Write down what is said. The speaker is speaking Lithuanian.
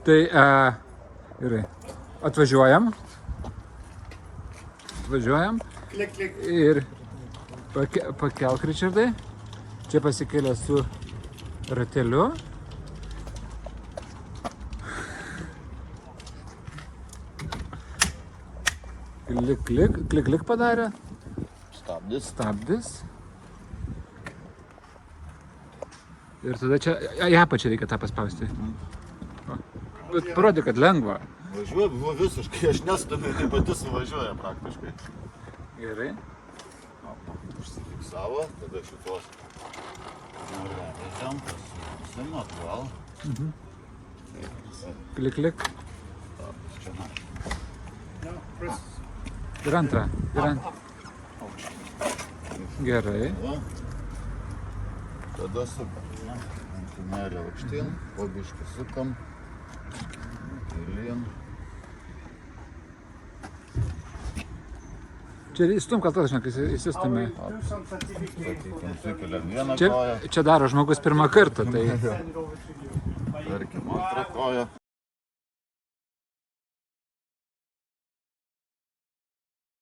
Tai gerai. Atvažiuojam. Ir pakelk, Ričardai. Čia pasikėlė su rateliu. Klik padarė. Stabdis. Ir tada čia, į apačią reikia tą paspausti. Bet parodė, kad lengva. Važiuoja, buvo visiškai, aš nestumiu, tai pati suvažiuoja praktiškai. Gerai. Užsifiksavo, tada šitos nuleidžiam, pasiimsim atgal. Klik. Čia na. Ir antrą. Gerai. Tada sukam. Antinelį aukštyn, po biškį sukam. Gilin. Čia įstum kaltas, žinok, įsistumė. Sakykim, sukeliam vieną koją. Čia daro žmogus pirmą kartą, tai... Tarkim, antrą koją.